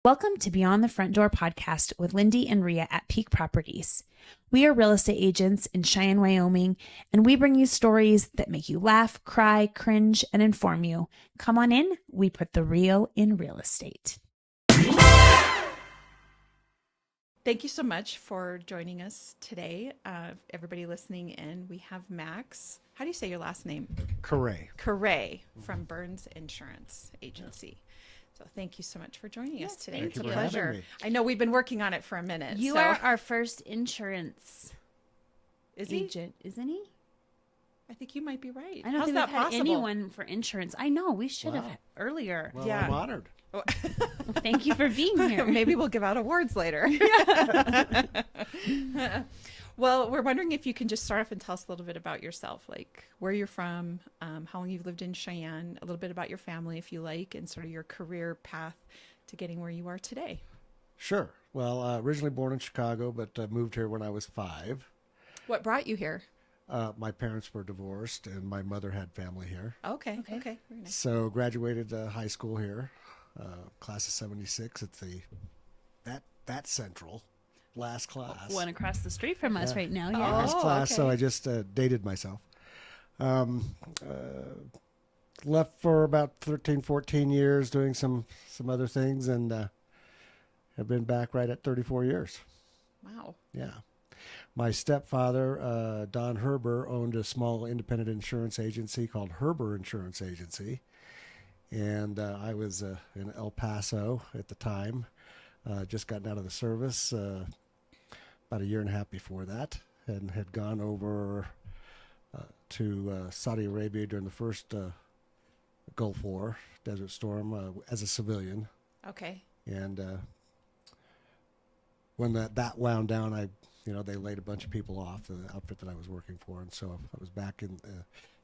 Welcome to Beyond the Front Door podcast with Lindy and Rhea at Peak Properties. We are real estate agents in Cheyenne, Wyoming, and we bring you stories that make you laugh, cry, cringe, and inform you. Come on in. We put the real in real estate. Thank you so much for joining us today. Everybody listening in, we have Max. How do you say your last name? Carre. Carre from Burns Insurance Agency. So thank you so much for joining us today. Thank It's a you for having pleasure. me. I know we've been working on it for a minute. You so. are our first insurance Is he? agent, isn't he? I think you might be right. I don't How's think that we've had possible? anyone for insurance. I know, we should have Wow. earlier. Well, Yeah. I'm honored. Oh. Thank you for being here. Maybe we'll give out awards later. Well, we're wondering if you can just start off and tell us a little bit about yourself, like where you're from, how long you've lived in Cheyenne, a little bit about your family, if you like, and sort of your career path to getting where you are today. Sure. Well, originally born in Chicago, but moved here when I was 5. What brought you here? My parents were divorced, and my mother had family here. Okay. Very nice. So graduated high school here, class of '76 at that central last class. One across the street from us right now. Yeah. Last Oh, class, so okay. I just dated myself. Left for about 13, 14 years doing some other things, and have been back right at 34 years. Wow. Yeah. My stepfather, Don Herber, owned a small independent insurance agency called Herber Insurance Agency. And I was in El Paso at the time, just gotten out of the service about a year and a half before that, and had gone over to Saudi Arabia during the first Gulf War, Desert Storm, as a civilian. Okay. And when that wound down, they laid a bunch of people off, the outfit that I was working for. And so I was back in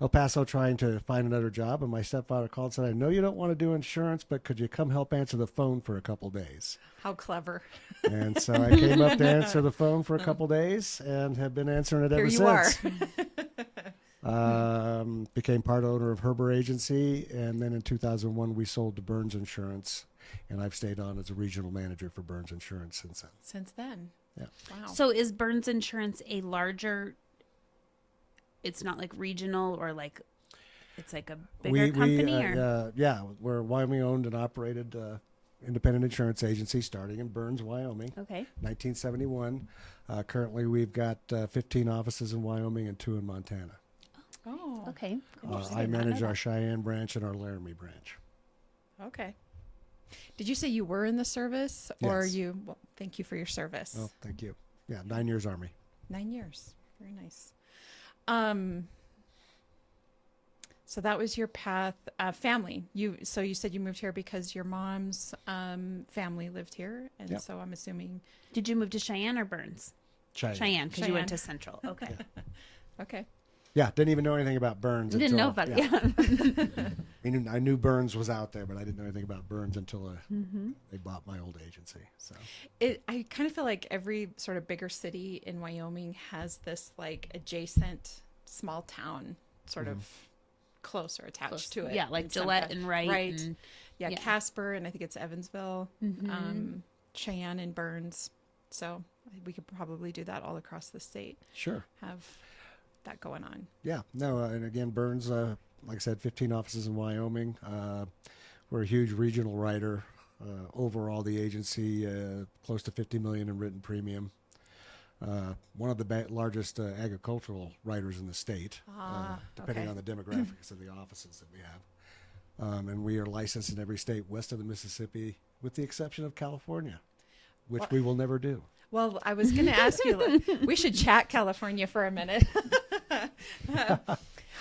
El Paso trying to find another job. And my stepfather called and said, I know you don't want to do insurance, but could you come help answer the phone for a couple days? How clever. And so I came up to answer the phone for a couple days and have been answering it ever Here you since. Became part owner of Herber Agency. And then in 2001, we sold to Burns Insurance. And I've stayed on as a regional manager for Burns Insurance since then. Since then. Yeah. Wow. So is Burns Insurance a larger, it's not like regional or like, it's like a bigger company? Or? Yeah, we're a Wyoming owned and operated independent insurance agency starting in Burns, Wyoming, Okay. 1971. Currently, we've got 15 offices in Wyoming and 2 in Montana. Oh. Okay. Cool. I manage our Cheyenne branch and our Laramie branch. Okay. Did you say you were in the service or Yes. you? Well, thank you for your service. Oh, thank you. Yeah, 9 years Army. 9 years. Very nice. So that was your path. Family. So you said you moved here because your mom's family lived here, and Yep. so I'm assuming. Did you move to Cheyenne or Burns? Cheyenne, because you went to Cheyenne. Central. Okay. Okay. Yeah, didn't even know anything about Burns. Didn't know until- about it. Yeah. I knew Burns was out there, but I didn't know anything about Burns until they bought my old agency. So I kind of feel like every sort of bigger city in Wyoming has this like adjacent small town sort of close or attached Close. to it. Yeah, like in some Gillette fa- and Wright. Right. And, Yeah, yeah. Casper, and I think it's Evansville, Cheyenne and Burns. So we could probably do that all across the state, sure. have that going on. Yeah, no, and again, Burns, like I said, 15 offices in Wyoming. We're a huge regional writer. Overall, the agency, close to $50 million in written premium. One of the largest agricultural writers in the state, depending okay. on the demographics of the offices that we have. And we are licensed in every state west of the Mississippi, with the exception of California, which we will never do. Well, I was going to ask you, we should chat California for a minute.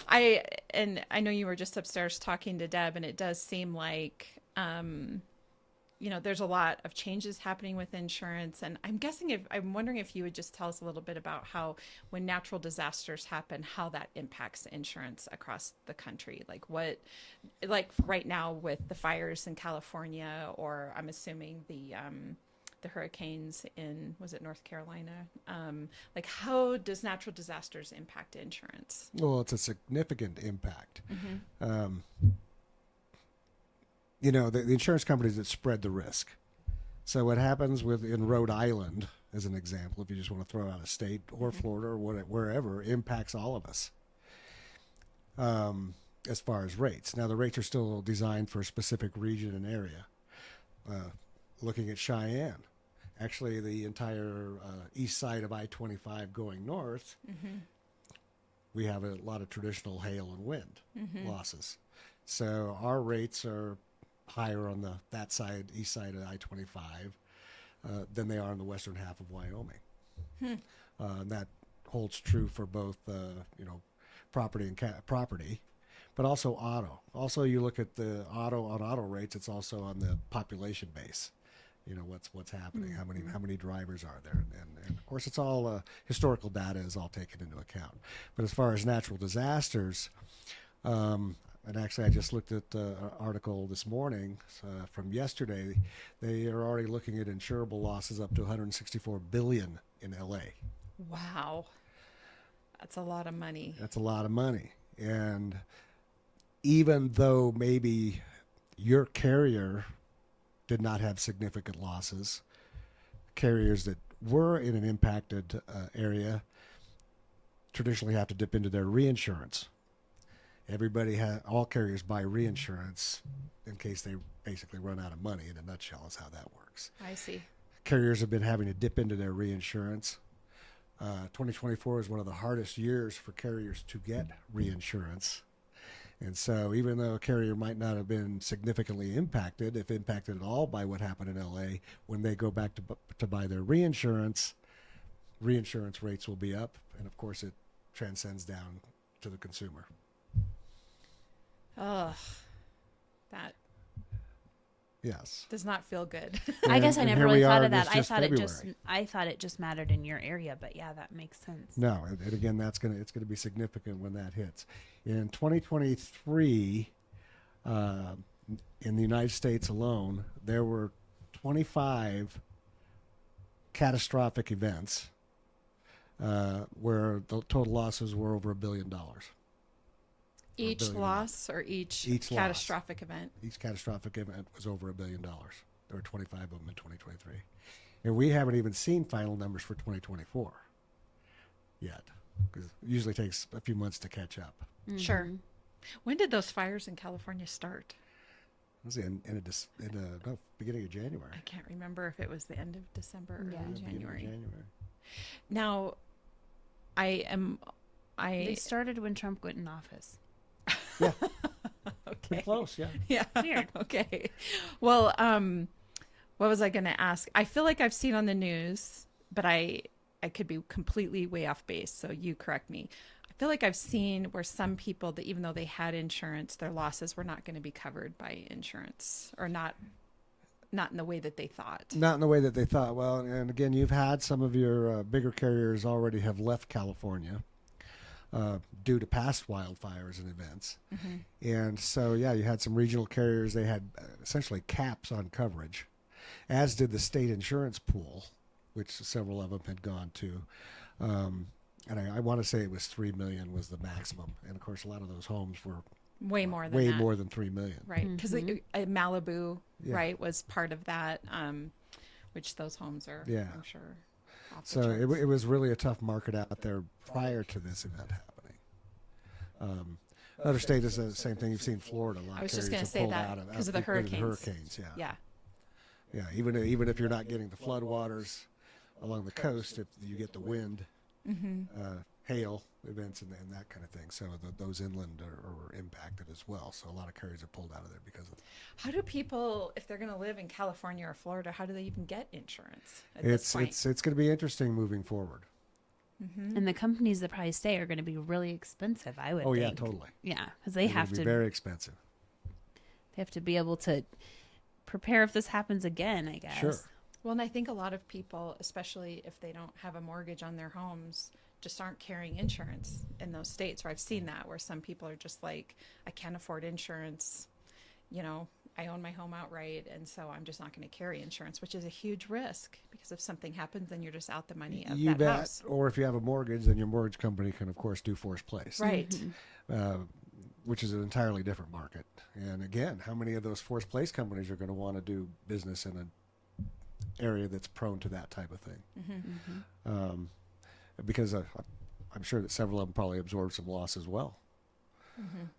I know you were just upstairs talking to Deb, and it does seem like, there's a lot of changes happening with insurance. And I'm wondering if you would just tell us a little bit about how, when natural disasters happen, how that impacts insurance across the country. Like right now with the fires in California, or I'm assuming the hurricanes in, was it North Carolina? Like, how does natural disasters impact insurance? Well, it's a significant impact. Mm-hmm. The insurance companies that spread the risk. So what happens in Rhode Island, as an example, if you just want to throw out a state, or Florida, or wherever, impacts all of us as far as rates. Now, the rates are still designed for a specific region and area. Looking at Cheyenne, actually the entire east side of I-25 going north, we have a lot of traditional hail and wind losses. So our rates are higher on that side, east side of I-25, than they are in the western half of Wyoming. And that holds true for both, property and property, but also auto. Also, you look at the auto rates. It's also on the population base. You know what's happening. How many drivers are there? And of course, it's all historical data is all taken into account. But as far as natural disasters. And actually, I just looked at an article this morning from yesterday. They are already looking at insurable losses up to $164 billion in LA. Wow. That's a lot of money. That's a lot of money. And even though maybe your carrier did not have significant losses, carriers that were in an impacted area traditionally have to dip into their reinsurance. All carriers buy reinsurance in case they basically run out of money. In a nutshell, is how that works. I see. Carriers have been having to dip into their reinsurance. 2024 is one of the hardest years for carriers to get reinsurance. And so even though a carrier might not have been significantly impacted, if impacted at all by what happened in LA, when they go back to buy their reinsurance rates will be up. And of course, it transcends down to the consumer. Ugh, that Yes. does not feel good. I guess I And never here really we thought are, of that. it's just I thought it just mattered in your area, but yeah, that makes sense. No, and again, it's going to be significant when that hits. In 2023, in the United States alone, there were 25 catastrophic events where the total losses were over $1 billion. Each loss or each catastrophic event? Each catastrophic event was over $1 billion. There were 25 of them in 2023. And we haven't even seen final numbers for 2024 yet, because it usually takes a few months to catch up. Sure. When did those fires in California start? It was beginning of January. I can't remember if it was the end of December or early January. Now, They started when Trump went in office. Yeah. Okay. Pretty close, yeah. Yeah. Weird. Okay. Well, what was I going to ask? I feel like I've seen on the news, but I could be completely way off base, so you correct me. I feel like I've seen where some people that even though they had insurance, their losses were not going to be covered by insurance, or not in the way that they thought. Not in the way that they thought. Well, and again, you've had some of your bigger carriers already have left California due to past wildfires and events. And so, yeah, you had some regional carriers. They had essentially caps on coverage, as did the state insurance pool, which several of them had gone to. And I want to say it was $3 million was the maximum. And of course, a lot of those homes were Way more than way that. more than $3 million. Right, because Malibu, right, was part of that, which those homes are, I'm sure, off the So charts. it was really a tough market out there prior to this event happening. Other states is the same thing. You've seen Florida. A lot I was of just carriers going to have say pulled that out because of the hurricanes. hurricanes, yeah. Yeah. Yeah, even if you're not getting the floodwaters along the coast, if you get the wind, hail events and that kind of thing. So those inland are impacted as well. So a lot of carriers are pulled out of there because of it. How do people, if they're going to live in California or Florida, how do they even get insurance at this point? It's going to be interesting moving forward. And the companies that probably stay are going to be really expensive, I would think. Oh yeah, totally. Yeah, because they have be to very expensive. They have to be able to prepare if this happens again, I guess. Sure. Well, and I think a lot of people, especially if they don't have a mortgage on their homes, just aren't carrying insurance in those states. Or I've seen that where some people are just like, I can't afford insurance. You know, I own my home outright, and so I'm just not going to carry insurance, which is a huge risk because if something happens, then you're just out the money of You that bet. house. Or if you have a mortgage, then your mortgage company can, of course, do forced place. Right. Which is an entirely different market. And again, how many of those forced place companies are going to want to do business in area that's prone to that type of thing. Because I'm sure that several of them probably absorbed some loss as well.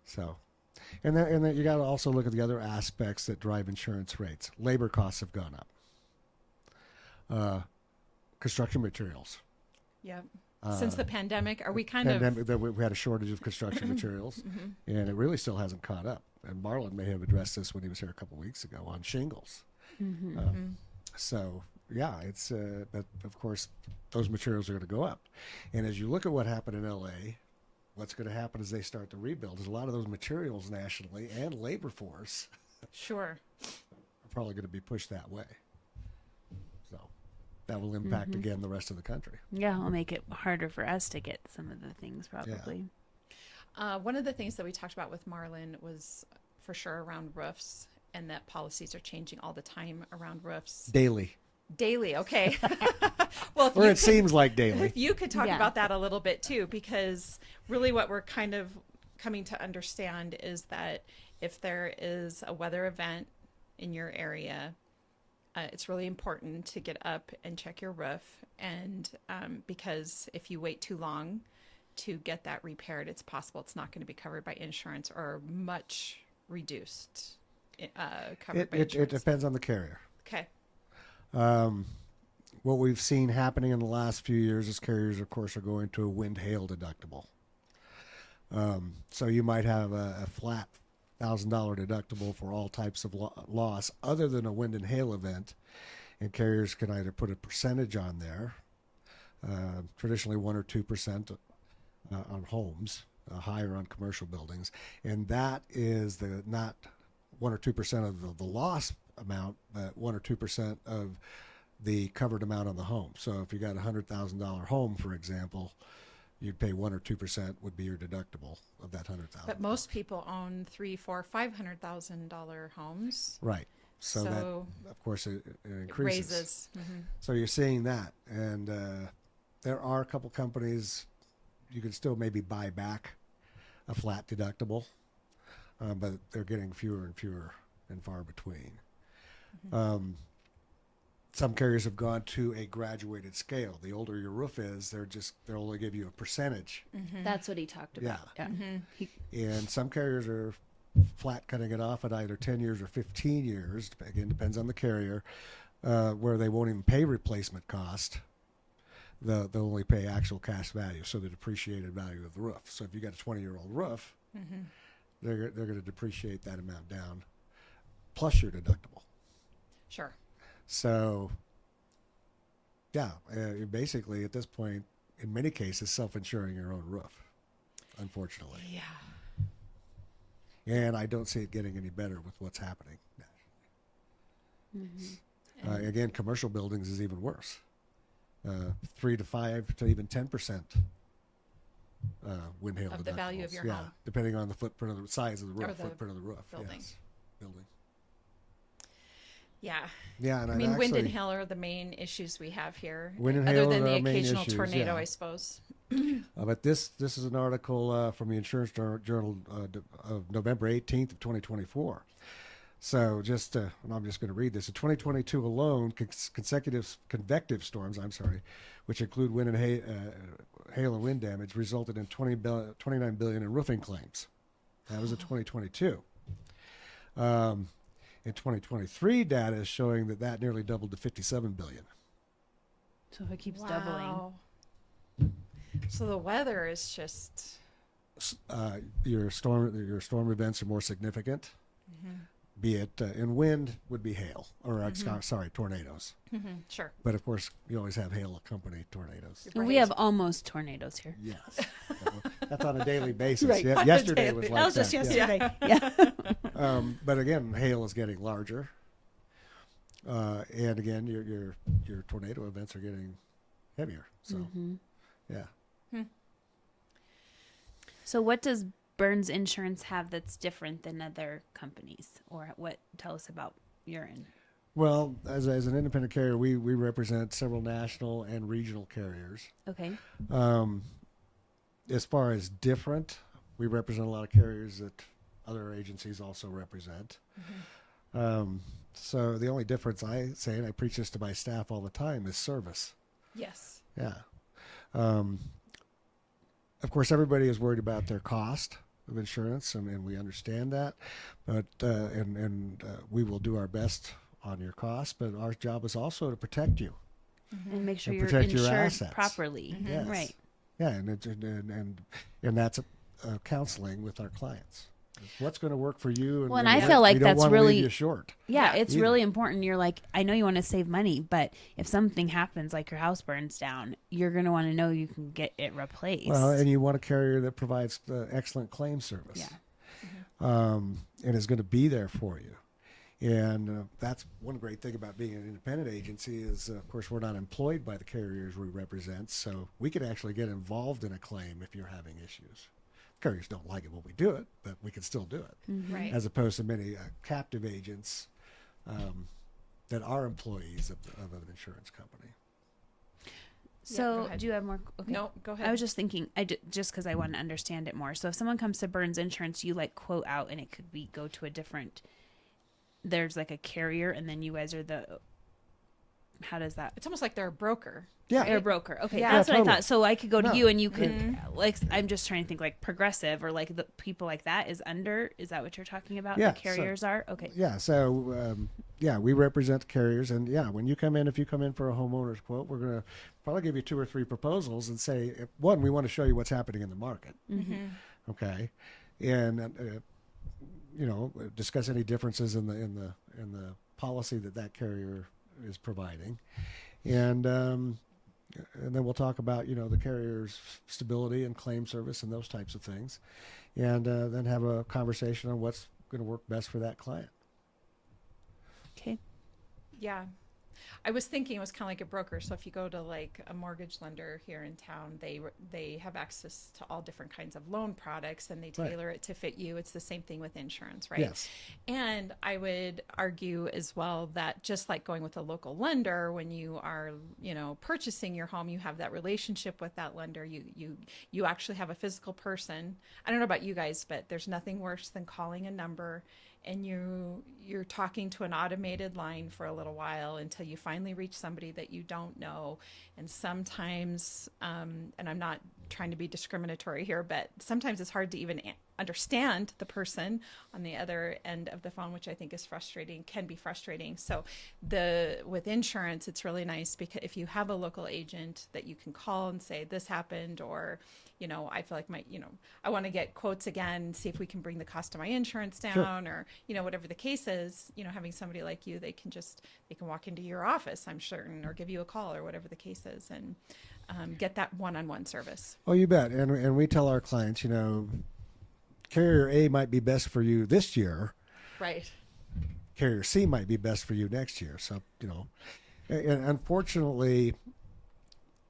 So, and then you got to also look at the other aspects that drive insurance rates. Labor costs have gone up. Construction materials. Yep. Since the pandemic, are we we had a shortage of construction materials, and it really still hasn't caught up. And Marlon may have addressed this when he was here a couple weeks ago on shingles. So yeah, it's but of course those materials are going to go up. And as you look at what happened in LA, what's going to happen as they start to rebuild is a lot of those materials nationally and labor force Sure. are probably going to be pushed that way. So that will impact again the rest of the country. Yeah, it'll make it harder for us to get some of the things probably. One of the things that we talked about with Marlon was for sure around roofs, and that policies are changing all the time around roofs. Daily. Okay. Well, Or it seems like daily. if you could talk about that a little bit too, because really what we're kind of coming to understand is that if there is a weather event in your area, it's really important to get up and check your roof. And because if you wait too long to get that repaired, it's possible it's not going to be covered by insurance or much reduced covered by insurance. It depends on the carrier. Okay. What we've seen happening in the last few years is carriers, of course, are going to a wind-hail deductible. So you might have a flat $1,000 deductible for all types of loss other than a wind and hail event, and carriers can either put a percentage on there, traditionally 1 or 2% on homes, higher on commercial buildings, and that is not 1 or 2% of the loss amount, but 1 or 2% of the covered amount on the home. So if you got a $100,000 home, for example, you'd pay 1 or 2% would be your deductible of that $100,000. But most people own $300,000, $400,000, $500,000 homes. Right. So that, of course, it increases. It raises. So you're seeing that, and there are a couple companies you can still maybe buy back a flat deductible, but they're getting fewer and fewer and far between. Some carriers have gone to a graduated scale. The older your roof is, they'll only give you a percentage. That's what he talked about. Yeah. And some carriers are flat cutting it off at either 10 years or 15 years. Again, depends on the carrier, where they won't even pay replacement cost. They'll only pay actual cash value, so the depreciated value of the roof. So if you got a 20-year-old roof, they're going to depreciate that amount down, plus your deductible. Sure. So, yeah, basically at this point, in many cases, self-insuring your own roof, unfortunately. Yeah. And I don't see it getting any better with what's happening nationally. Again, commercial buildings is even worse. 3 to 5 to even 10% wind hail Of deductibles. the value of your home. Depending on the footprint of the size of the roof, Or the footprint of the roof. building. Yes. Building. Yeah. Yeah, and I mean, wind and hail are the main issues we have here. Wind and other hail than are the our main occasional issues, tornado, yeah. I suppose. But this is an article from the Insurance Journal of November 18th of 2024. So and I'm just going to read this. In 2022 alone, consecutive convective storms, which include wind and hail and wind damage, resulted in $29 billion in roofing claims. That was in 2022. In 2023, data is showing that nearly doubled to $57 billion. So if it keeps doubling. So the weather is just Your storm events are more significant. Be it in wind would be hail or tornadoes. sure. But of course, you always have hail accompany tornadoes. And we have almost tornadoes here. Yes, that's on a daily basis. Right. Yeah, yesterday was like That was just that. yesterday. Yeah. But again, hail is getting larger, and again, your tornado events are getting heavier. So, yeah. So what does Burns Insurance have that's different than other companies, or tell us about urine? Well, as an independent carrier, we represent several national and regional carriers. Okay. As far as different, we represent a lot of carriers that other agencies also represent. So the only difference I say, and I preach this to my staff all the time, is service. Yes. Yeah. Of course, everybody is worried about their cost of insurance, and we understand that. But we will do our best on your costs. But our job is also to protect you And make sure and you're protect your insured assets properly. Yes. Right. Yeah, and that's counseling with our clients. What's going to work for you? And Well, and I feel like we don't that's want to really leave you short. Yeah, it's either. really important. You're like, I know you want to save money, but if something happens, like your house burns down, you're going to want to know you can get it replaced. Well, and you want a carrier that provides excellent claim service. Yeah. And is going to be there for you. And that's one great thing about being an independent agency is, of course, we're not employed by the carriers we represent, so we can actually get involved in a claim if you're having issues. Carriers don't like it when we do it, but we can still do it. Right. As opposed to many captive agents that are employees of an insurance company. So, go ahead. do you have more? Okay. No, go ahead. I was just thinking, just because I want to understand it more. So, if someone comes to Burns Insurance, you like quote out, and it could be go to a different. There's like a carrier, and then you guys are the. How does that? It's almost like they're a broker. Yeah. You're a broker. Okay, Yeah. that's Yeah, what totally. I thought. So I could go to No. you, and you could like. I'm just trying to think like Progressive or like the people like that is under. Is that what you're talking about? Yeah, The carriers are okay. Yeah, so we represent the carriers, and when you come in, if you come in for a homeowner's quote, we're going to probably give you 2 or 3 proposals and say, one, we want to show you what's happening in the market, okay, and discuss any differences in the policy that carrier is providing, and then we'll talk about the carrier's stability and claim service and those types of things, and then have a conversation on what's going to work best for that client. Okay. Yeah. I was thinking it was kind of like a broker. So if you go to like a mortgage lender here in town, they have access to all different kinds of loan products and they tailor it to fit you. It's the same thing with insurance, right? Yes. And I would argue as well that just like going with a local lender, when you are, purchasing your home, you have that relationship with that lender. You actually have a physical person. I don't know about you guys, but there's nothing worse than calling a number and you're talking to an automated line for a little while until you finally reach somebody that you don't know. And sometimes, and I'm not trying to be discriminatory here, but sometimes it's hard to even understand the person on the other end of the phone, which I think is frustrating, can be frustrating. So with insurance, it's really nice because if you have a local agent that you can call and say, this happened, or, I feel like I want to get quotes again, see if we can bring the cost of my insurance down, or, whatever the case is, having somebody like you, they can walk into your office, I'm certain, or give you a call or whatever the case is, and get that one-on-one service. Oh, you bet. And we tell our clients, carrier A might be best for you this year. Right. Carrier C might be best for you next year. So, and unfortunately,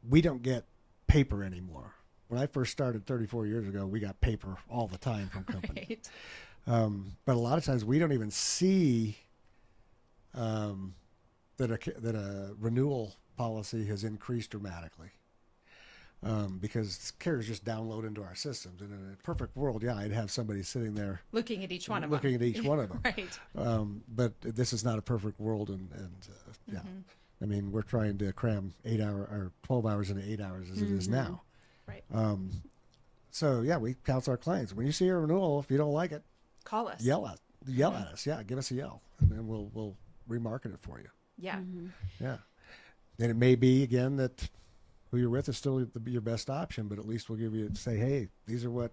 we don't get paper anymore. When I first started 34 years ago, we got paper all the time from companies. Right. But a lot of times we don't even see that a renewal policy has increased dramatically. Because carriers just download into our systems. And in a perfect world, I'd have somebody sitting there Looking at each one of looking them. at each one of them. Right. But this is not a perfect world, and I mean, we're trying to cram 12 hours into 8 hours as it is now. Right. So we counsel our clients. When you see a renewal, if you don't like it, Call us. yell at us. Yeah, give us a yell, and then we'll remarket it for you. Yeah. Yeah, and it may be again that who you're with is still your best option, but at least we'll give you say, hey, these are what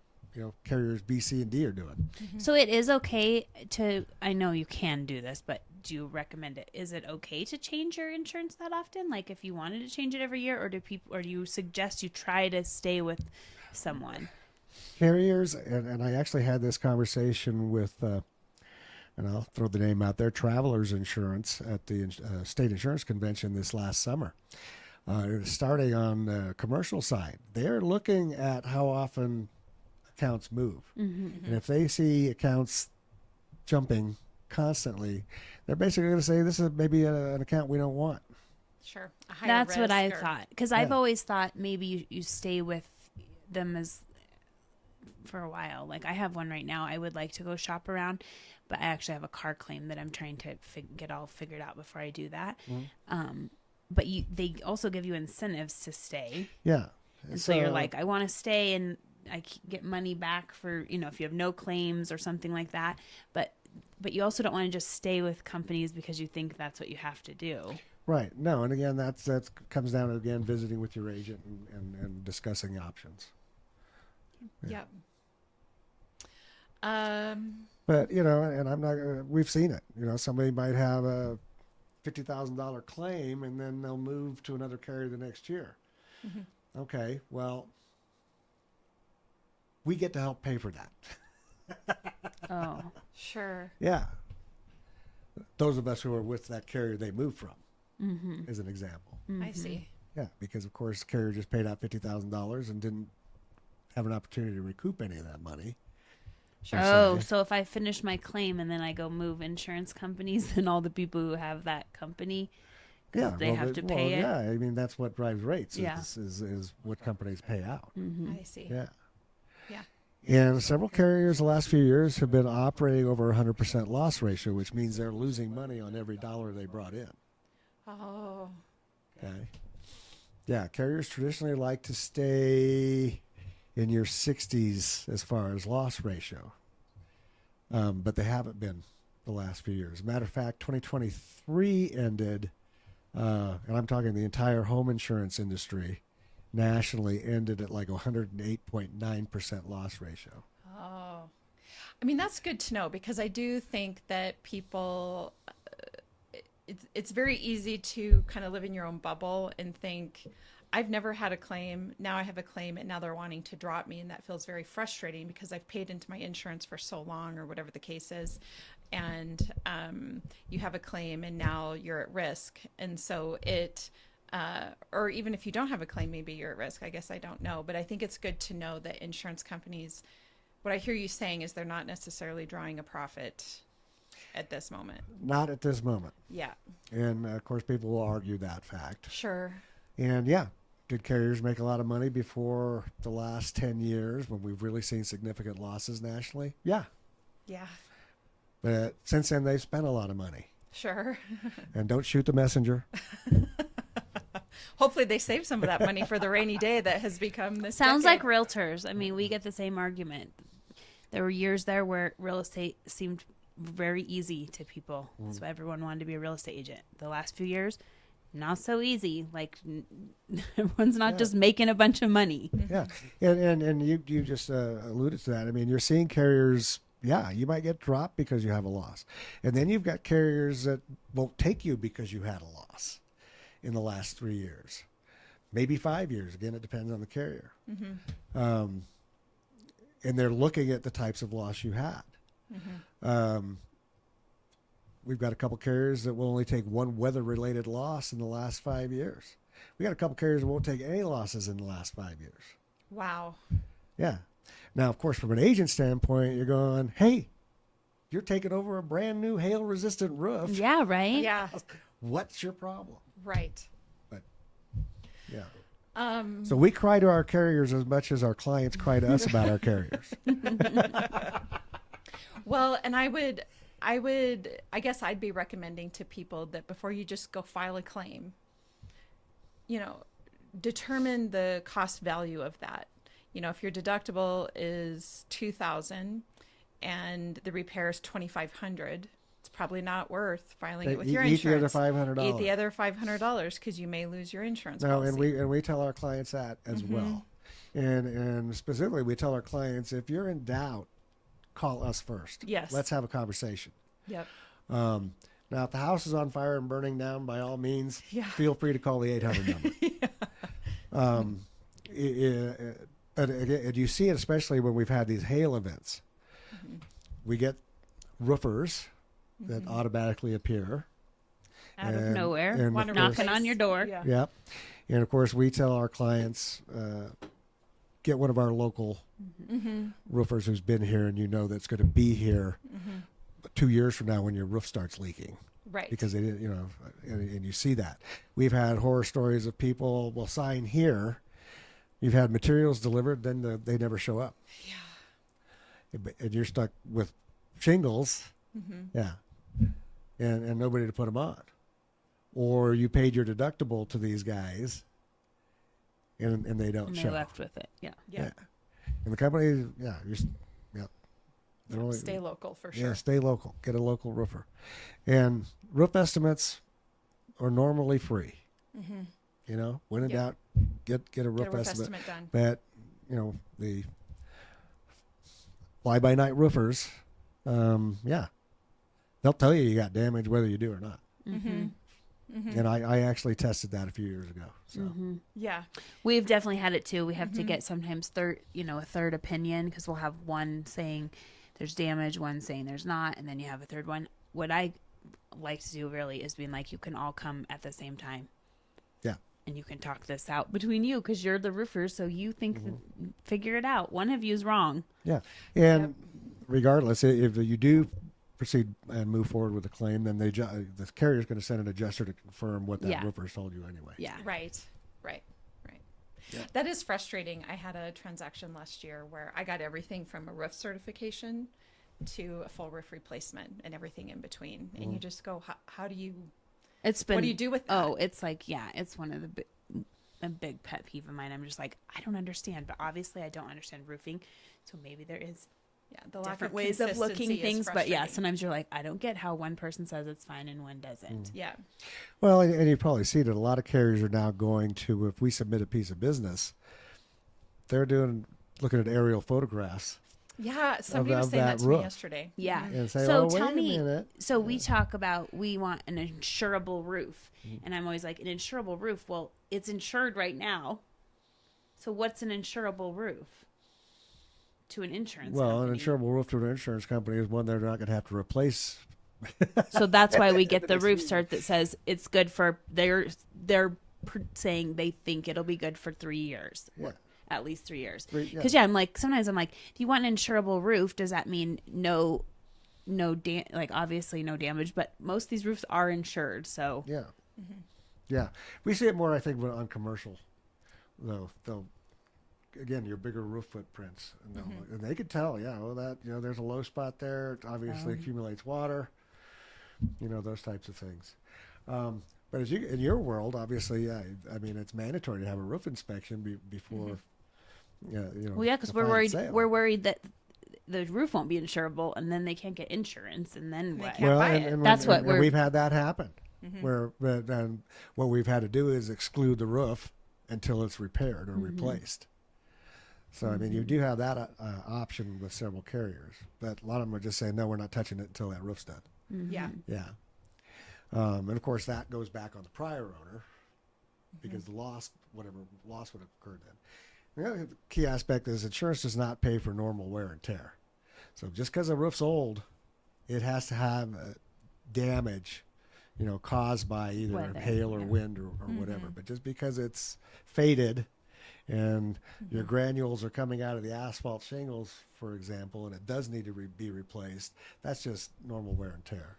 carriers B, C, and D are doing. So it is okay to. I know you can do this, but do you recommend it? Is it okay to change your insurance that often? Like if you wanted to change it every year, or do you suggest you try to stay with someone? Carriers, and I actually had this conversation with, and I'll throw the name out there, Travelers Insurance at the State Insurance Convention this last summer. Starting on the commercial side, they're looking at how often accounts move. And if they see accounts jumping constantly, they're basically going to say, this is maybe an account we don't want. Sure. A higher That's what I risk or- thought, because I've always thought maybe you stay with them as for a while. Like I have one right now I would like to go shop around, but I actually have a car claim that I'm trying to get all figured out before I do that. But they also give you incentives to stay. Yeah. And so you're like, I want to stay and I get money back for, if you have no claims or something like that. But you also don't want to just stay with companies because you think that's what you have to do. Right. No, and again, that comes down to, again, visiting with your agent and discussing options. Yep. But, and I'm not, we've seen it. Somebody might have a $50,000 claim and then they'll move to another carrier the next year. Mm-hmm. Okay, well, we get to help pay for that. Oh, sure. Yeah. Those of us who are with that carrier they moved from, is an example. I see. Yeah, because of course the carrier just paid out $50,000 and didn't have an opportunity to recoup any of that money. Sure. Oh, so if I finish my claim and then I go move insurance companies, then all the people who have that company, they have to pay it. Yeah, I mean that's what drives rates. Yeah. Is what companies pay out. I see. Yeah. Yeah. And several carriers the last few years have been operating over 100% loss ratio, which means they're losing money on every dollar they brought in. Oh. Okay. Yeah, carriers traditionally like to stay in your 60s as far as loss ratio, but they haven't been the last few years. Matter of fact, 2023 ended, and I'm talking the entire home insurance industry nationally ended at like 108.9% loss ratio. Oh. I mean, that's good to know because I do think that people, it's very easy to kind of live in your own bubble and think, I've never had a claim. Now I have a claim and now they're wanting to drop me. And that feels very frustrating because I've paid into my insurance for so long or whatever the case is. And you have a claim and now you're at risk. And so or even if you don't have a claim, maybe you're at risk. I guess I don't know. But I think it's good to know that insurance companies, what I hear you saying is they're not necessarily drawing a profit at this moment. Not at this moment. Yeah. And of course, people will argue that fact. Sure. And yeah, did carriers make a lot of money before the last 10 years when we've really seen significant losses nationally? Yeah. Yeah. But since then, they've spent a lot of money. Sure. And don't shoot the messenger. Hopefully they save some of that money for the rainy day that has become this Sounds decade. like realtors. I mean, we get the same argument. There were years there where real estate seemed very easy to people. So everyone wanted to be a real estate agent. The last few years, not so easy. Like everyone's not just making a bunch of money. Yeah. And you just alluded to that. I mean, you're seeing carriers, you might get dropped because you have a loss. And then you've got carriers that won't take you because you had a loss in the last 3 years, maybe 5 years. Again, it depends on the carrier. And they're looking at the types of loss you had. We've got a couple carriers that will only take one weather-related loss in the last 5 years. We got a couple carriers that won't take any losses in the last 5 years. Wow. Yeah. Now, of course, from an agent standpoint, you're going, hey, you're taking over a brand new hail-resistant roof. Yeah, right? Yeah. What's your problem? Right. But, yeah. So we cry to our carriers as much as our clients cry to us about our carriers. Well, and I guess I'd be recommending to people that before you just go file a claim, determine the cost value of that. If your deductible is $2,000 and the repair is $2,500, it's probably not worth filing it with your insurance. Eat the other $500. Eat the other $500 because you may lose your insurance No, policy. and we tell our clients that as well. And specifically, we tell our clients, if you're in doubt, call us first. Yes. Let's have a conversation. Yep. Now, if the house is on fire and burning down, by all means, Yeah. feel free to call the 800 number. But you see it especially when we've had these hail events. We get roofers that automatically appear. Out of nowhere. and of Knocking course- on your door. Yeah. Yep. And of course, we tell our clients, get one of our local roofers who's been here and that's going to be here 2 years from now when your roof starts leaking. Right. Because they didn't, and you see that. We've had horror stories of people will sign here. You've had materials delivered, then they never show up. Yeah. And you're stuck with shingles Yeah. And nobody to put them on. Or you paid your deductible to these guys and they don't And show. they left with it. Yeah. Yeah. And the company, Stay local for sure. Yeah, stay local. Get a local roofer. And roof estimates are normally free. You know, when in doubt, get a roof estimate done. But, you know, the fly-by-night roofers, they'll tell you got damage whether you do or not. And I actually tested that a few years ago. So Yeah. We've definitely had it too. We have to get sometimes a third opinion, because we'll have one saying there's damage, one saying there's not, and then you have a third one. What I like to do really is being like, you can all come at the same time. Yeah. And you can talk this out between you, because you're the roofer, so you think figure it out. One of you is wrong. Yeah. And regardless, if you do proceed and move forward with a claim, then the carrier's going to send an adjuster to confirm what that roofer told you anyway. Yeah. Right. Yeah. That is frustrating. I had a transaction last year where I got everything from a roof certification to a full roof replacement and everything in between. And you just go, how do you, It's been, what do you do with that? Oh, it's like, it's one of the a big pet peeve of mine. I'm just like, I don't understand, but obviously I don't understand roofing. So maybe there is the lack different of ways of looking consistency is things, but frustrating. sometimes you're like, I don't get how one person says it's fine and one doesn't. Yeah. Well, and you probably see that a lot of carriers are now going to, if we submit a piece of business, they're looking at aerial photographs. Yeah. Somebody was of saying that that to me roof. yesterday. Yeah. And say, So oh, tell wait me, a minute. so we talk about, we want an insurable roof. And I'm always like, an insurable roof? Well, it's insured right now. So what's an insurable roof to an insurance Well, company? an insurable roof to an insurance company is one they're not going to have to replace. So that's why we get the roof cert that says it's good for, they're saying they think it'll be good for 3 years. Yeah. At least 3 years. Because I'm like, sometimes I'm like, do you want an insurable roof? Does that mean obviously no damage, but most of these roofs are insured. So Yeah. Yeah. We see it more, I think, on commercial, though. They'll, again, your bigger roof footprints. And they could tell, that, there's a low spot there. It obviously accumulates water, those types of things. But in your world, obviously, I mean, it's mandatory to have a roof inspection before, well, yeah, because we're worried that the roof won't be insurable, and then they can't get insurance, and then what? can't buy it. And we've had that happen, where then what we've had to do is exclude the roof until it's repaired or replaced. So I mean, you do have that option with several carriers, but a lot of them are just saying, no, we're not touching it until that roof's done. Yeah. Yeah. And of course, that goes back on the prior owner because whatever loss would have occurred then. The other key aspect is insurance does not pay for normal wear and tear. So just because a roof's old, it has to have damage, caused by either Weather, hail or wind or whatever. But just because it's faded and your granules are coming out of the asphalt shingles, for example, and it does need to be replaced, that's just normal wear and tear.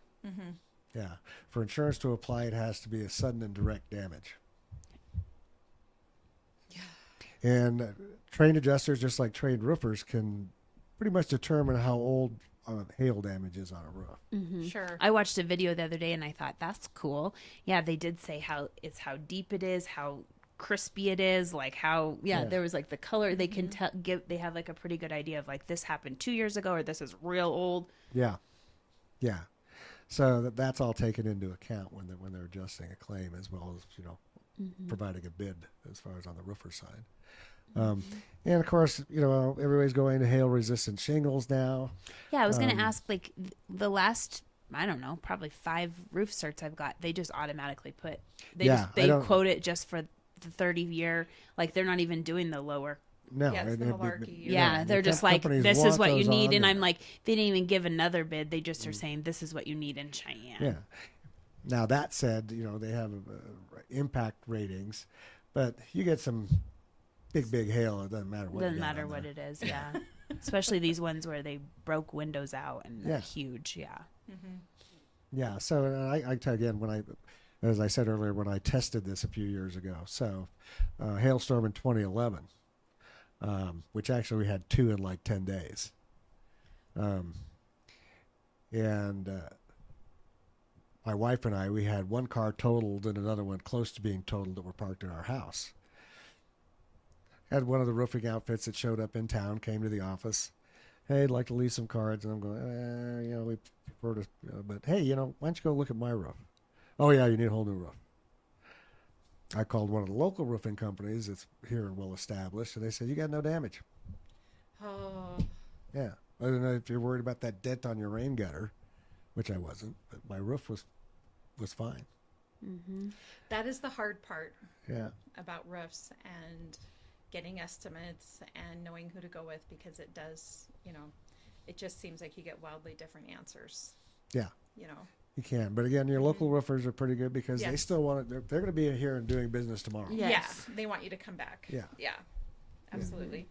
Yeah. For insurance to apply, it has to be a sudden and direct damage. Yeah. And trained adjusters, just like trained roofers, can pretty much determine how old hail damage is on a roof. Sure. I watched a video the other day, and I thought, that's cool. Yeah, they did say how deep it is, how crispy it is, like how there was like the color. They can they have like a pretty good idea of like, this happened 2 years ago, or this is real old. Yeah. So that's all taken into account when they're adjusting a claim, as well as providing a bid as far as on the roofer side. And of course, everybody's going to hail resistant shingles now. Yeah, I was going to ask, like, the last, I don't know, probably 5 roof certs I've got, they just automatically put, they quote it just for the 30-year, like they're not even doing the lower. No, Yeah, it's the malarkey. Yeah, they're just like, this is what you need. And I'm like, they didn't even give another bid. They just are saying, this is what you need in Cheyenne. Yeah. Now, that said, they have impact ratings, but you get some big hail. It doesn't matter what Doesn't matter what it is, yeah. Especially these ones where they broke windows out and they're huge, yeah. Yeah, so I tell you again, as I said earlier, when I tested this a few years ago, so hailstorm in 2011, which actually we had 2 in like 10 days. And my wife and I, we had one car totaled and another one close to being totaled that were parked in our house. Had one of the roofing outfits that showed up in town, came to the office. Hey, I'd like to leave some cards. And I'm going, we prefer to, but hey, why don't you go look at my roof? Oh, yeah, you need a whole new roof. I called one of the local roofing companies that's here and well established, and they said, you got no damage. Oh. Yeah. I don't know if you're worried about that dent on your rain gutter, which I wasn't, but my roof was fine. Mm-hmm. That is the hard part. Yeah. About roofs and getting estimates and knowing who to go with, because it does, it just seems like you get wildly different answers. Yeah. You can. But again, your local roofers are pretty good because they still want it. They're going to be here and doing business tomorrow. Yes. Yeah. They want you to come back. Yeah. Yeah. Absolutely.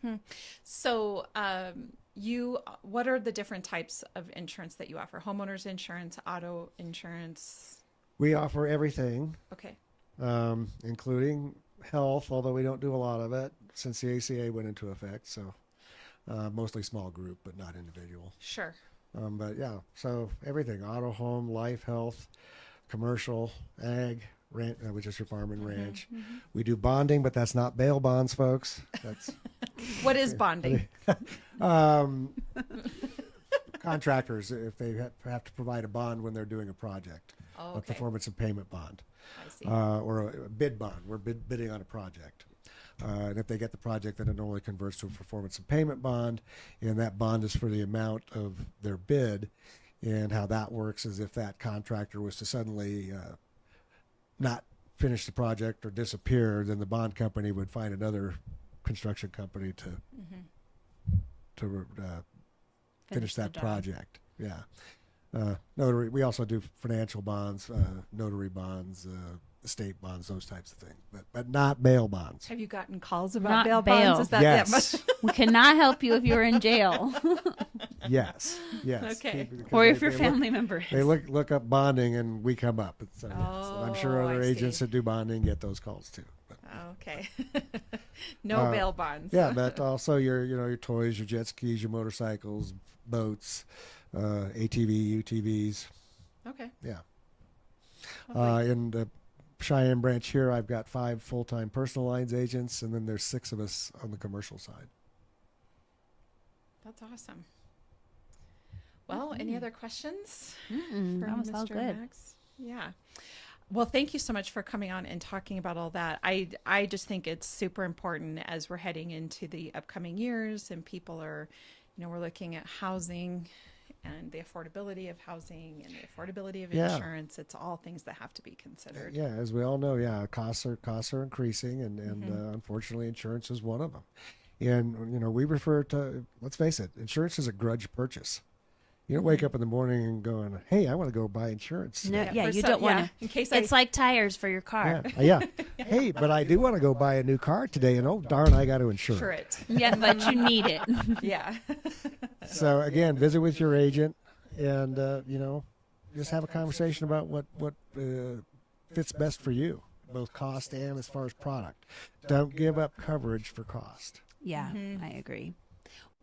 Mm-hmm. So, what are the different types of insurance that you offer? Homeowners insurance, auto insurance? We offer everything. Okay. Including health, although we don't do a lot of it since the ACA went into effect. So mostly small group, but not individual. Sure. But yeah, so everything: auto, home, life, health, commercial, ag, ranch, which is your farm and ranch. Mm-hmm. We do bonding, but that's not bail bonds, folks. That's what is bonding? Contractors, if they have to provide a bond when they're doing a project, Oh, a okay. performance and payment bond. I see. Or a bid bond. We're bidding on a project. And if they get the project, then it normally converts to a performance and payment bond. And that bond is for the amount of their bid. And how that works is if that contractor was to suddenly not finish the project or disappear, then the bond company would find another construction company to finish that project. Yeah. Notary. We also do financial bonds, notary bonds, estate bonds, those types of things, but not bail bonds. Have you gotten calls about Not bail bail. bonds? Is that Yes. We cannot help you if you're in jail Yes. Okay. Because or if your they family member is. They look up bonding and we come up. So, yes. And I'm sure Oh, other I agents see. that do bonding get those calls too. But, Okay. No bail bonds. yeah, but also your toys, your jet skis, your motorcycles, boats, ATV, UTVs. Okay. Yeah. Lovely. In the Cheyenne branch here, I've got 5 full-time personal lines agents, and then there's 6 of us on the commercial side. That's awesome. Well, any other questions? That was all Mr. good. Max? Yeah. Well, thank you so much for coming on and talking about all that. I just think it's super important as we're heading into the upcoming years and people are, we're looking at housing and the affordability of housing and the affordability of Yeah. insurance. It's all things that have to be considered. Yeah, as we all know, costs are increasing, and unfortunately, insurance is one of them. And we refer to, let's face it, insurance is a grudge purchase. You don't wake up in the morning and going, "Hey, I want to go buy insurance." No, yeah, for you some- don't want to. in case It's like tires for your car. Yeah. Hey, but I do want to go buy a new car today, and oh darn, I got to insure insure it. it. Yeah, but you need it. Yeah. So again, visit with your agent, and just have a conversation about what fits best for you, both cost and as far as product. Don't give up coverage for cost. Yeah, I agree.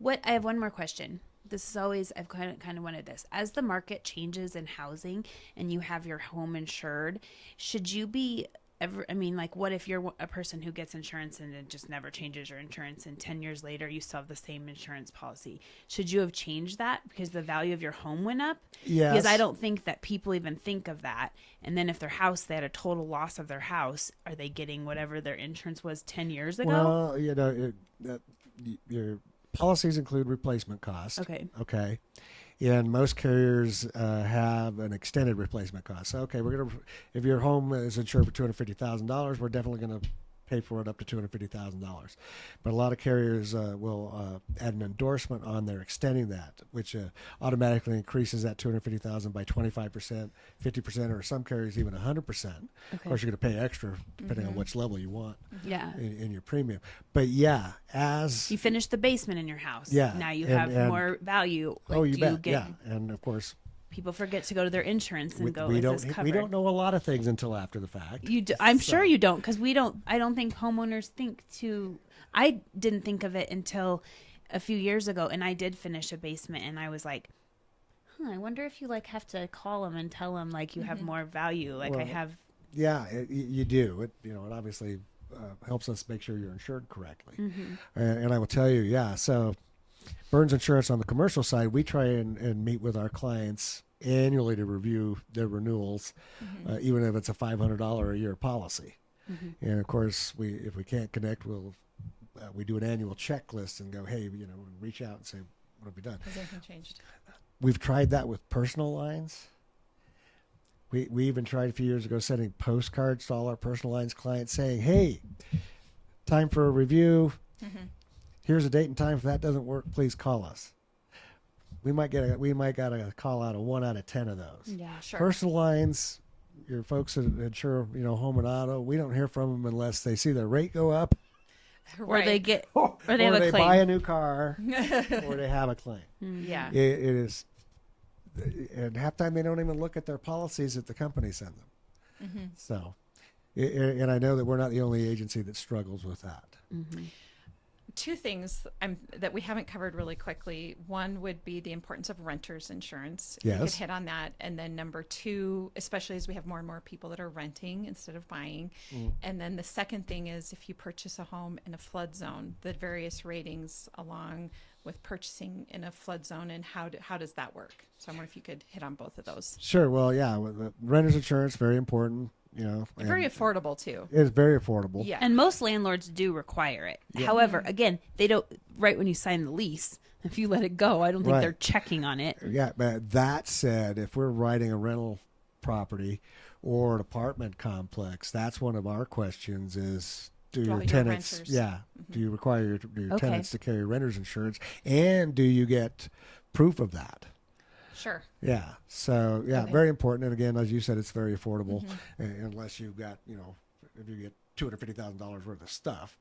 I have one more question. This is always, I've kind of wanted this. As the market changes in housing and you have your home insured, should you be what if you're a person who gets insurance and it just never changes your insurance and 10 years later you still have the same insurance policy? Should you have changed that because the value of your home went up? Yes. Because I don't think that people even think of that. And then if their house, they had a total loss of their house, are they getting whatever their insurance was 10 years ago? Well, your policies include replacement cost. Okay. And most carriers have an extended replacement cost. So, if your home is insured for $250,000, we're definitely going to pay for it up to $250,000. But a lot of carriers will add an endorsement on there extending that, which automatically increases that $250,000 by 25%, 50%, or some carriers even 100%. Of course, you're going to pay extra depending on which level you want Yeah. in your premium. But yeah, as You finish the basement in your house. Yeah, Now you and- have more value. you do bet, get, yeah, and of course people forget to go to their insurance and go, we is don't this covered? we don't know a lot of things until after the fact. I'm sure you don't, because I don't think homeowners think I didn't think of it until a few years ago, and I did finish a basement, and I was like, I wonder if you like have to call them and tell them like you have more value. Like Well, I have. Yeah, you do. It obviously helps us make sure you're insured correctly. And I will tell you, yeah. So Burns Insurance on the commercial side, we try and meet with our clients annually to review their renewals, even if it's a $500 a year policy. And of course, if we can't connect, we do an annual checklist and go, hey, and reach out and say, what have we done? Has anything changed? We've tried that with personal lines. We even tried a few years ago sending postcards to all our personal lines clients saying, hey, time for a review. Here's a date and time. If that doesn't work, please call us. We might get a call out of 1 out of 10 of those. Yeah, Sure. Personal lines, your folks that insure, home and auto, we don't hear from them unless they see their rate go up, or they get, or they have a claim. buy a new car, or they have a claim. Yeah. It is, and half time they don't even look at their policies that the company send them. So, and I know that we're not the only agency that struggles with that. Two things that we haven't covered really quickly. One would be the importance of renter's insurance. If we could Yes. hit on that. And then number two, especially as we have more and more people that are renting instead of buying. And then the second thing is if you purchase a home in a flood zone, the various ratings along with purchasing in a flood zone, and how does that work? So I wonder if you could hit on both of those. Sure. Well, yeah, the renter's insurance, very important. Very affordable too. It's very affordable. Yeah. And most landlords do require it. However, again, they don't, right when you sign the lease, if you let it go, I don't think Right. they're checking on it. Yeah, but that said, if we're writing a rental property or an apartment complex, that's one of our questions is, do all your your tenants, renters. do you require your Okay. tenants to carry renter's insurance, and do you get proof of that? Sure. Yeah. So, yeah, Okay. very important. And again, as you said, it's very affordable unless you've got, if you get $250,000 worth of stuff,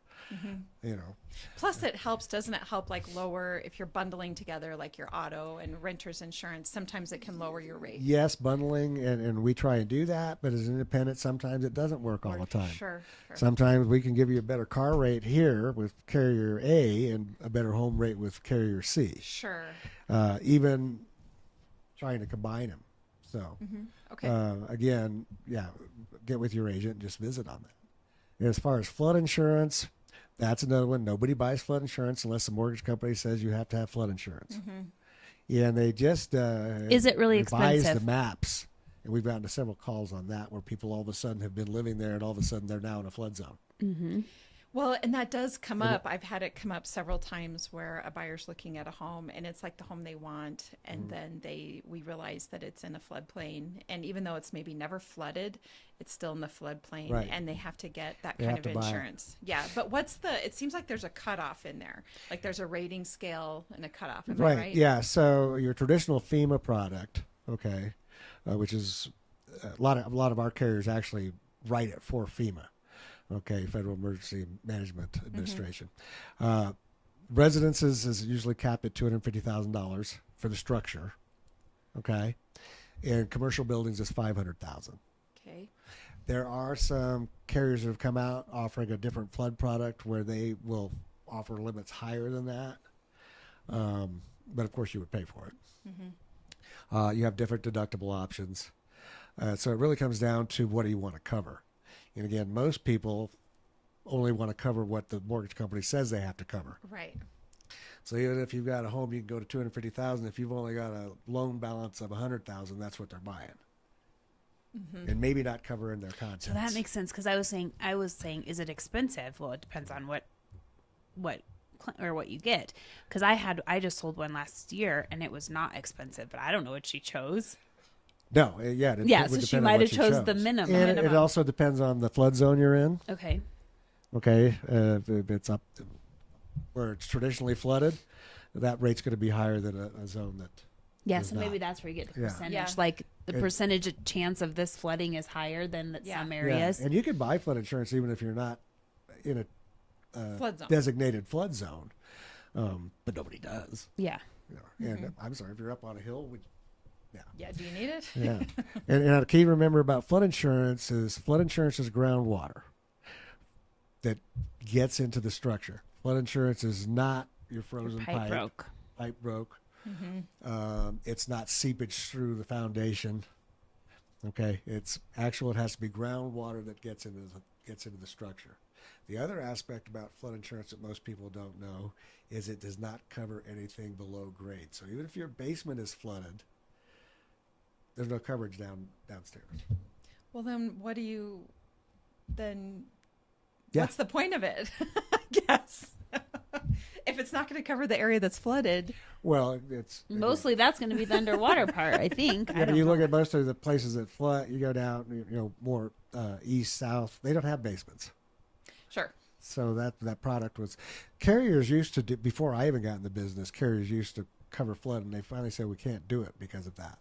Plus it helps, doesn't it help like lower if you're bundling together like your auto and renter's insurance, sometimes it can lower your rate. Yes, bundling, and we try and do that, but as an independent, sometimes it doesn't work all the time. Sure. Sometimes we can give you a better car rate here with carrier A and a better home rate with carrier C. Sure. Even trying to combine them. So, Okay. again, get with your agent and just visit on that. As far as flood insurance, that's another one. Nobody buys flood insurance unless the mortgage company says you have to have flood insurance. Yeah, and they just Is it really revise expensive? the maps. And we've gotten to several calls on that where people all of a sudden have been living there and all of a sudden they're now in a flood zone. Well, and that does come up. I've had it come up several times where a buyer's looking at a home and it's like the home they want, and then we realize that it's in a floodplain, and even though it's maybe never flooded, it's still in the floodplain, Right. and they have to get that They kind have of to buy it. insurance. Yeah, but it seems like there's a cutoff in there. Like there's a rating scale and a cutoff. Am I right? Yeah. So your traditional FEMA product, okay, which is a lot of our carriers actually write it for FEMA. Okay, Federal Emergency Management Administration. Residences is usually capped at $250,000 for the structure. Okay, and commercial buildings is $500,000. Okay. There are some carriers that have come out offering a different flood product where they will offer limits higher than that. But of course, you would pay for it. You have different deductible options. So it really comes down to what do you want to cover. And again, most people only want to cover what the mortgage company says they have to cover. Right. So even if you've got a home, you can go to $250,000. If you've only got a loan balance of $100,000, that's what they're buying, and maybe not covering their contents. So that makes sense because I was saying, is it expensive? Well, it depends on what you get. Because I just sold one last year and it was not expensive, but I don't know what she chose. No, it So would she depend on might what have you chose the minimum. And it also depends on the flood zone you're in. Okay. Okay, if it's up where it's traditionally flooded, that rate's going to be higher than a zone that. Yeah, is so maybe not. that's where you get the Yeah. percentage. Yeah. Like the And- percentage chance of this flooding is higher than some Yeah, areas. and you can buy flood insurance even if you're not in a Flood zone. designated flood zone, but nobody does. Yeah. And I'm sorry, if you're up on a hill, Yeah. Do you need it? yeah. and a key to remember about flood insurance is groundwater that gets into the structure. Flood insurance is not your frozen Pipe broke. Pipe broke. It's not seepage through the foundation. Okay, it has to be groundwater that gets into the structure. The other aspect about flood insurance that most people don't know is it does not cover anything below grade. So even if your basement is flooded, there's no coverage downstairs. Well, then what's the point of it? I guess. If it's not going to cover the area that's flooded. Well, it's mostly that's going to be the underwater part, I think. Yeah, you look at most of the places that flood, you go down, more east, south, they don't have basements. Sure. So that product was, carriers used to do, before I even got in the business, carriers used to cover flood, and they finally said we can't do it because of that.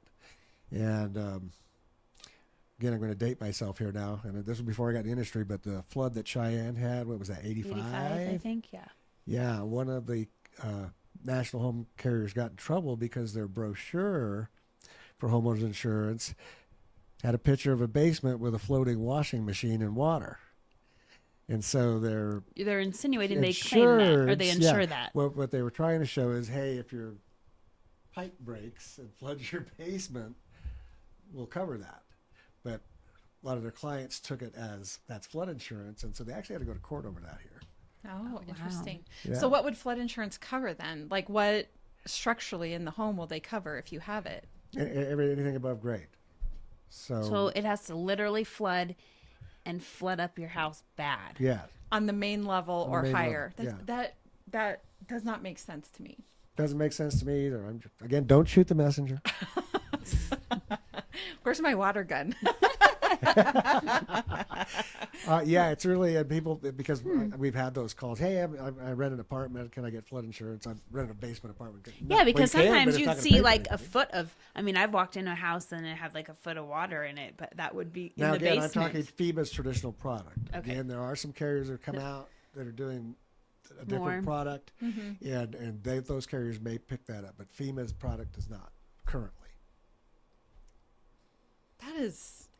And again, I'm going to date myself here now, and this was before I got in the industry, but the flood that Cheyenne had, what was that, 85? 85, I think, yeah. Yeah, one of the national home carriers got in trouble because their brochure for homeowners insurance had a picture of a basement with a floating washing machine and water. And so they're insinuating they claim that, or they insure that. What they were trying to show is, hey, if your pipe breaks and floods your basement, we'll cover that. But a lot of their clients took it as that's flood insurance, and so they actually had to go to court over that here. Oh, interesting. Wow. Yeah. So what would flood insurance cover then? Like what structurally in the home will they cover if you have it? Anything above grade. So it has to literally flood and flood up your house bad. Yeah. On the main level or higher. Level. That does not make sense to me. Doesn't make sense to me either. Again, don't shoot the messenger. Where's my water gun? Yeah, it's really people because we've had those calls. Hey, I rent an apartment. Can I get flood insurance? I rent a basement apartment. Yeah, because sometimes you'd see like a foot of. I mean, I've walked in a house and it had like a foot of water in it, but that would be in the basement. I'm talking FEMA's traditional product. Okay. Again, there are some carriers that come out that are doing a different product, and those carriers may pick that up, but FEMA's product does not currently.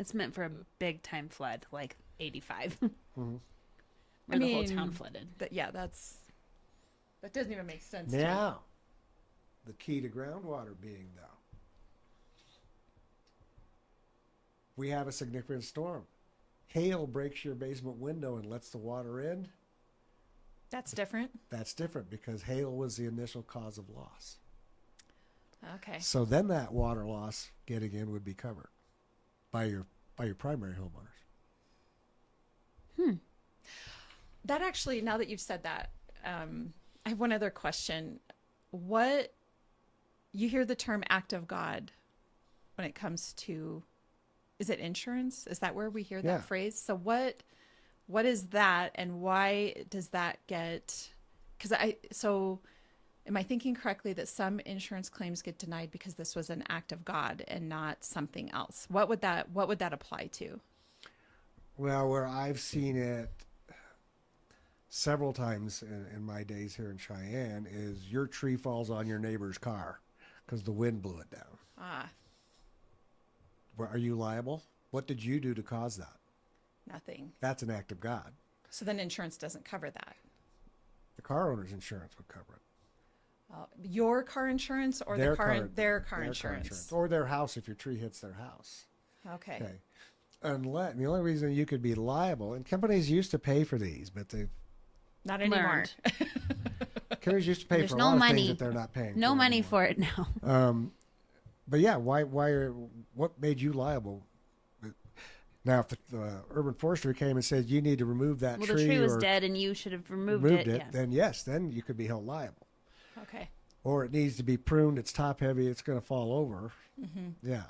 It's meant for a big time flood, like 85, where the whole town flooded. That doesn't even make sense. Now, the key to groundwater being though, we have a significant storm. Hail breaks your basement window and lets the water in. That's different. That's different because hail was the initial cause of loss. Okay. So then that water loss getting in would be covered by your primary homeowners. That actually, now that you've said that, I have one other question. What you hear the term act of God when it comes to, is it insurance? Is that where we hear that phrase? So what is that, and why does that get? Am I thinking correctly that some insurance claims get denied because this was an act of God and not something else? What would that apply to? Well, where I've seen it several times in my days here in Cheyenne is your tree falls on your neighbor's car because the wind blew it down. Are you liable? What did you do to cause that? Nothing. That's an act of God. So then insurance doesn't cover that. The car owner's insurance would cover it. Your car insurance or their car insurance? Or their house if your tree hits their house. Okay. Unless, the only reason you could be liable, and companies used to pay for these, but they've not anymore. Carriers used to pay for a lot of things that they're not paying. No money for it now. But yeah, what made you liable? Now, if the urban forestry came and said you need to remove that tree, the tree was dead and you should have removed it, then then you could be held liable. Okay. Or it needs to be pruned. It's top heavy. It's going to fall over. Yeah.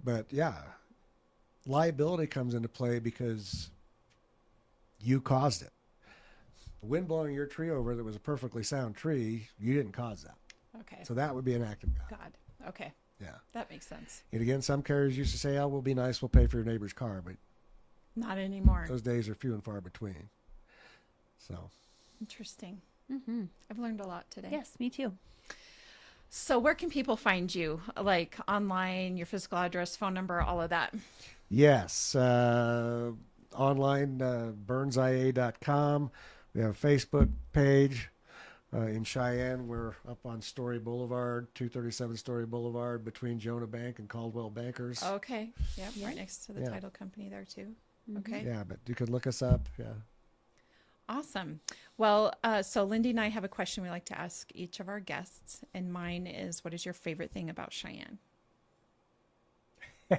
But yeah, liability comes into play because you caused it. The wind blowing your tree over that was a perfectly sound tree, you didn't cause that. Okay. So that would be an act of God. Okay. Yeah. That makes sense. And again, some carriers used to say, "Oh, we'll be nice. We'll pay for your neighbor's car," but not anymore. Those days are few and far between. So interesting. I've learned a lot today. Yes, me too. So where can people find you? Like online, your physical address, phone number, all of that? Yes. Online, burnsia.com. We have a Facebook page. In Cheyenne, we're up on Story Boulevard, 237 Story Boulevard, between Jonah Bank and Caldwell Bankers. Okay. Yep. Right next to the Yeah. title company there too. Okay. Yeah, but you could look us up. Yeah. Awesome. Well, so Lindy and I have a question we like to ask each of our guests, and mine is, what is your favorite thing about Cheyenne? I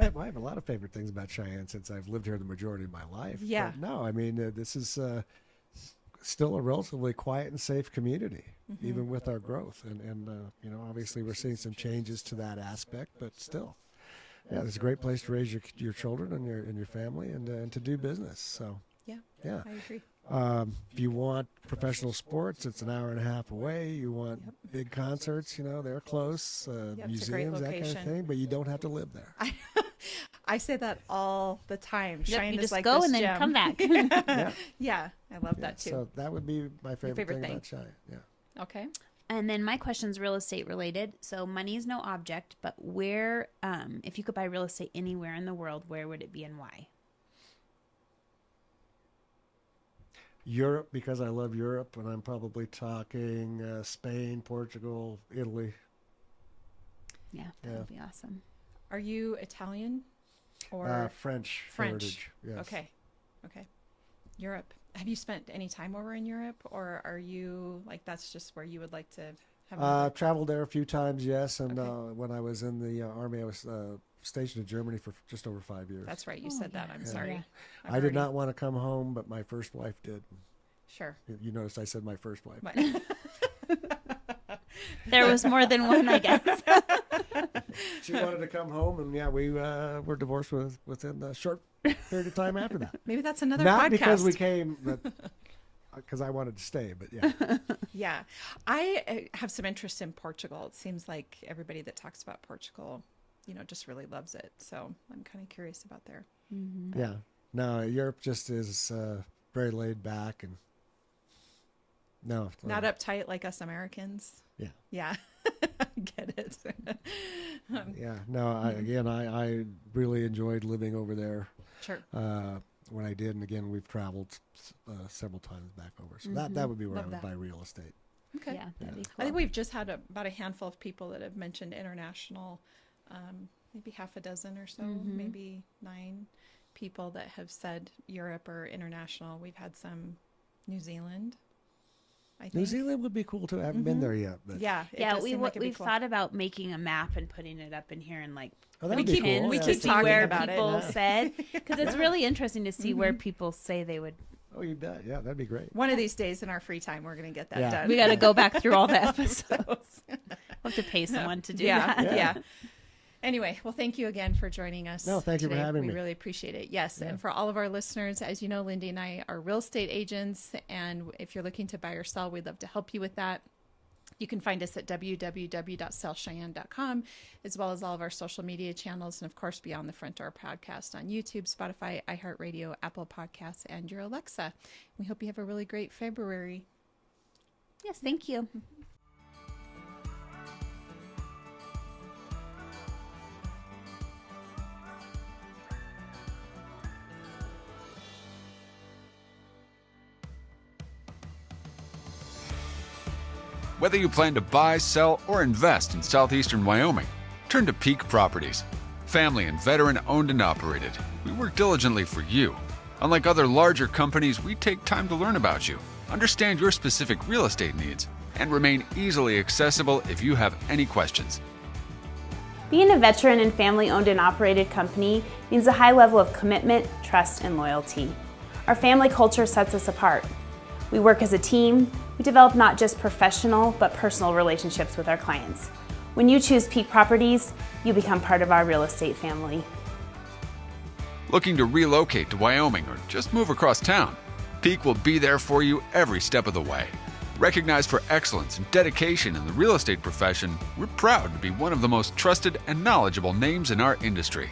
have a lot of favorite things about Cheyenne since I've lived here the majority of my life. Yeah. But no, I mean, this is still a relatively quiet and safe community, even with our growth. And obviously we're seeing some changes to that aspect, but still, yeah, it's a great place to raise your children and your family and to do business. So, yeah. I agree. If you want professional sports, it's an hour and a half away. You want big concerts, they're close. It's a great Museums, that kind of location. thing, but you don't have to live there. I say that all the time. Yep, Cheyenne you is just like go this and then gem. come back. Yeah, I love that too. So that would be my favorite thing thing. about Cheyenne. Yeah. Okay. And then my question's real estate related. So money is no object, but where, if you could buy real estate anywhere in the world, where would it be and why? Europe, because I love Europe, and I'm probably talking Spain, Portugal, Italy. Yeah, that would be awesome. Are you Italian or French French? heritage. Yes. Okay. Europe. Have you spent any time over in Europe, or are you like that's just where you would like to have? Traveled there a few times, yes, and when I was in the Army, I was stationed in Germany for just over 5 years. That's right. You said that. I'm sorry. Yeah. I've I did not want to come home, but my first wife did. Sure. You noticed I said my first wife. There was more than one, I guess. She wanted to come home, and we were divorced within a short period of time after that. Maybe that's another Not podcast. because we came, but because I wanted to stay. But yeah, Yeah. I have some interest in Portugal. It seems like everybody that talks about Portugal, just really loves it. So I'm kind of curious about there. yeah. No, Europe just is very laid back and no, Not uptight like us Americans. Yeah. Yeah. I get it. Yeah. No, I really enjoyed living over there. Sure. When I did, and again, we've traveled several times back over. So that would be where Love I would that. buy real estate. Okay. Yeah, that'd be I cool. think we've just had about a handful of people that have mentioned international, maybe half a dozen or so, maybe 9 people that have said Europe or international. We've had some New Zealand, I think. New Zealand would be cool too. I haven't been there yet, but Yeah. it Yeah, does seem like it'd be we've cool. thought about making a map and putting it up in here and like oh, that'd putting be cool. pins we Yeah. to keep see talking where about it. people Yeah. said, because it's really interesting to see where people say they would. Oh, you bet. Yeah, that'd be great. One of these days in our free time, we're going to get that Yeah. done. We got to go back through all the episodes. We'll have to pay someone to do Yeah. that. Yeah. Anyway, well, thank you again for joining us. No, thank you for today. having we me. We really appreciate it. Yes. And for all of our listeners, as you know, Lindy and I are real estate agents. And if you're looking to buy or sell, we'd love to help you with that. You can find us at www.sellcheyenne.com, as well as all of our social media channels. And of course, Beyond the Front Door podcast on YouTube, Spotify, iHeartRadio, Apple Podcasts, and your Alexa. We hope you have a really great February. Yes, thank you. Whether you plan to buy, sell, or invest in southeastern Wyoming, turn to Peak Properties. Family and veteran owned and operated, we work diligently for you. Unlike other larger companies, we take time to learn about you, understand your specific real estate needs, and remain easily accessible if you have any questions. Being a veteran and family-owned and operated company means a high level of commitment, trust, and loyalty. Our family culture sets us apart. We work as a team. We develop not just professional, but personal relationships with our clients. When you choose Peak Properties, you become part of our real estate family. Looking to relocate to Wyoming or just move across town? Peak will be there for you every step of the way. Recognized for excellence and dedication in the real estate profession, we're proud to be one of the most trusted and knowledgeable names in our industry.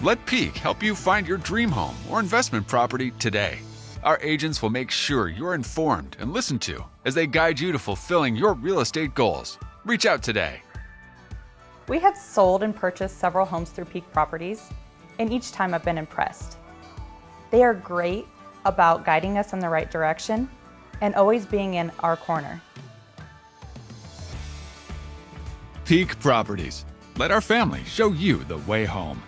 Let Peak help you find your dream home or investment property today. Our agents will make sure you're informed and listened to as they guide you to fulfilling your real estate goals. Reach out today. We have sold and purchased several homes through Peak Properties, and each time I've been impressed. They are great about guiding us in the right direction, and always being in our corner. Peak Properties. Let our family show you the way home.